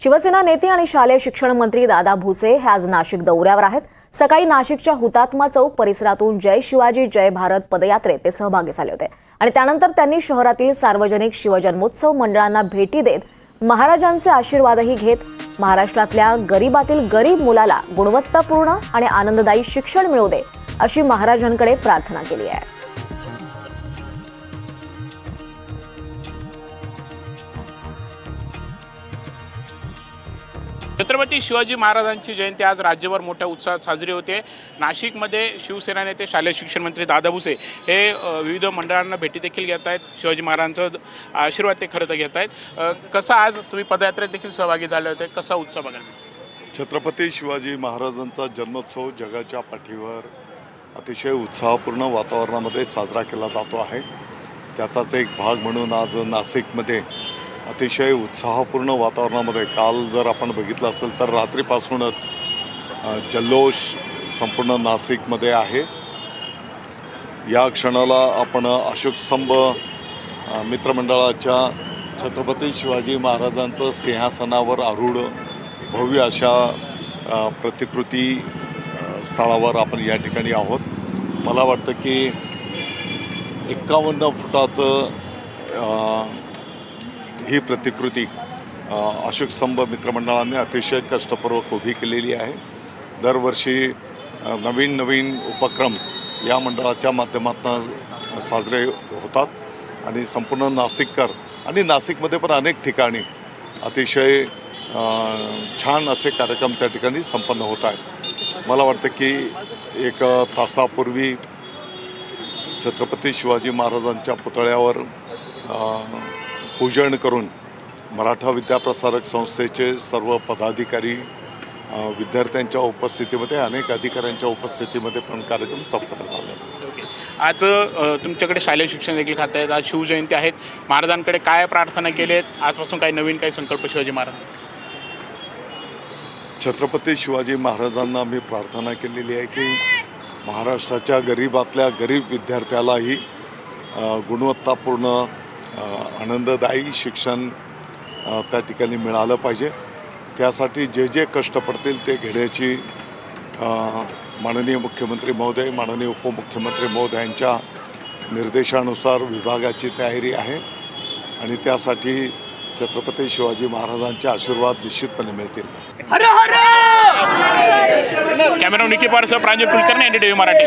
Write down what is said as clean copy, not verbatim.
शिवसेना नेते आणि शालेय शिक्षण मंत्री दादा भुसे हे आज नाशिक दौऱ्यावर आहेत। सकाळी नाशिकच्या हुतात्मा चौक परिसरातून जय शिवाजी जय भारत पदयात्रेत ते सहभागी झाले होते आणि त्यानंतर त्यांनी शहरातील सार्वजनिक शिवजन्मोत्सव मंडळांना भेटी देत महाराजांचे आशीर्वादही घेत महाराष्ट्रातल्या गरीबातील गरीब मुलाला गुणवत्तापूर्ण आणि आनंददायी शिक्षण मिळू दे अशी महाराजांकडे प्रार्थना केली आहे। छत्रपती शिवाजी महाराजांची जयंती आज राज्यभर मोठ्या उत्साहात साजरी होते। नाशिकमध्ये शिवसेना नेते शालेय शिक्षण मंत्री दादा भुसे हे विविध मंडळांना भेटी देखील घेत आहेत। शिवाजी महाराजांचा आशीर्वाद ते खरं तर घेत आहेत। कसा आज तुम्ही पदयात्रेत देखील सहभागी झाले होते, कसा उत्साह बघायला? छत्रपती शिवाजी महाराजांचा जन्मोत्सव जगाच्या पाठीवर अतिशय उत्साहपूर्ण वातावरणामध्ये साजरा केला जातो आहे। त्याचाच एक भाग म्हणून आज नाशिकमध्ये अतिशय उत्साहपूर्ण वातावरणामध्ये काल जर आपण बघितलं असेल तर रात्रीपासूनच जल्लोष संपूर्ण नाशिकमध्ये आहे। या क्षणाला आपण अशोक स्तंभ मित्रमंडळाच्या छत्रपती शिवाजी महाराजांचं सिंहासनावर आरूढ भव्य अशा प्रतिकृती स्थळावर आपण या ठिकाणी आहोत। मला वाटतं की 51 फुटाचं ही प्रतिकृती अशोक स्तंभ मित्रमंडळाने अतिशय कष्टपूर्वक उभी केलेली आहे। दरवर्षी नवीन उपक्रम या मंडळाच्या माध्यमातून साजरे होतात आणि संपूर्ण नाशिककर आणि नाशिकमध्ये पण अनेक ठिकाणी अतिशय छान असे कार्यक्रम त्या ठिकाणी संपन्न होत आहेत। मला वाटतं की एक तासापूर्वी छत्रपती शिवाजी महाराजांच्या पुतळ्यावर पूजन करून मराठा विद्याप्रसारक संस्थेचे सर्व पदाधिकारी विद्यार्थ्यांच्या उपस्थितीमध्ये अनेक अधिकाऱ्यांच्या उपस्थितीमध्ये पण कार्यक्रम संपन्न झाला। आज तुमच्याकडे शालेय शिक्षण देखील खाते आहेत, आज शिवजयंती आहेत, महाराजांकडे काय प्रार्थना केली आहेत? आजपासून काही नवीन काही संकल्प शिवाजी महाराज? छत्रपती शिवाजी महाराजांना मी प्रार्थना केलेली आहे की महाराष्ट्राच्या गरीबातल्या गरीब विद्यार्थ्यालाही गुणवत्तापूर्ण आनंददायी शिक्षण त्या ठिकाणी मिळालं पाहिजे। त्यासाठी जे जे कष्ट पडतील ते घेण्याची माननीय मुख्यमंत्री महोदय, माननीय उपमुख्यमंत्री महोदयांच्या निर्देशानुसार विभागाची तयारी आहे आणि त्यासाठी छत्रपती शिवाजी महाराजांचे आशीर्वाद निश्चितपणे मिळतील। हर हर कॅमेरा निकी पारसह प्रांजल कुलकर्णी, NDTV मराठी।